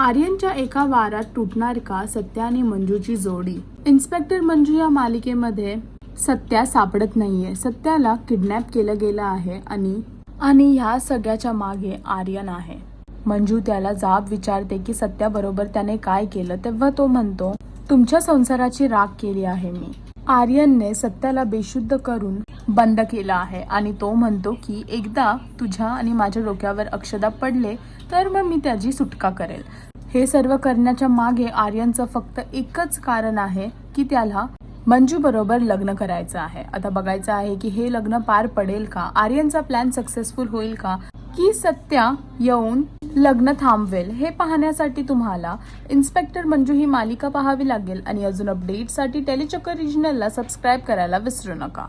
आर्यनच्या एका वारात तुटणार का सत्या आणि मंजूची जोडी? इन्स्पेक्टर मंजू या मालिकेमध्ये सत्या सापडत नाहीये. सत्याला किडनॅप केलं गेलं आहे आणि ह्या सगळ्याच्या मागे आर्यन आहे. मंजू त्याला जाब विचारते की सत्याबरोबर त्याने काय केलं, तेव्हा तो म्हणतो, तुमच्या संसाराची राख केली आहे मी. आर्यनने सत्याला बेशुद्ध करून बंद केला आहे आणि तो म्हणतो की एकदा तुझ्या आणि माझ्या डोक्यावर अक्षदा पडले तर मग मी त्याची सुटका करेल. हे सर्व करण्याच्या मागे आर्यनचं फक्त एकच कारण आहे की त्याला मंजू बरोबर लग्न करायचं आहे. आता बघायचं आहे की हे लग्न पार पडेल का, आर्यनचा प्लॅन सक्सेसफुल होईल का, की सत्या येऊन लग्न थांबवेल. हे पाहण्यासाठी तुम्हाला इन्स्पेक्टर मंजू ही मालिका पाहावी लागेल आणि अजून अपडेटसाठी टेलीचक्कर रिजनलला सबस्क्राईब करायला विसरू नका.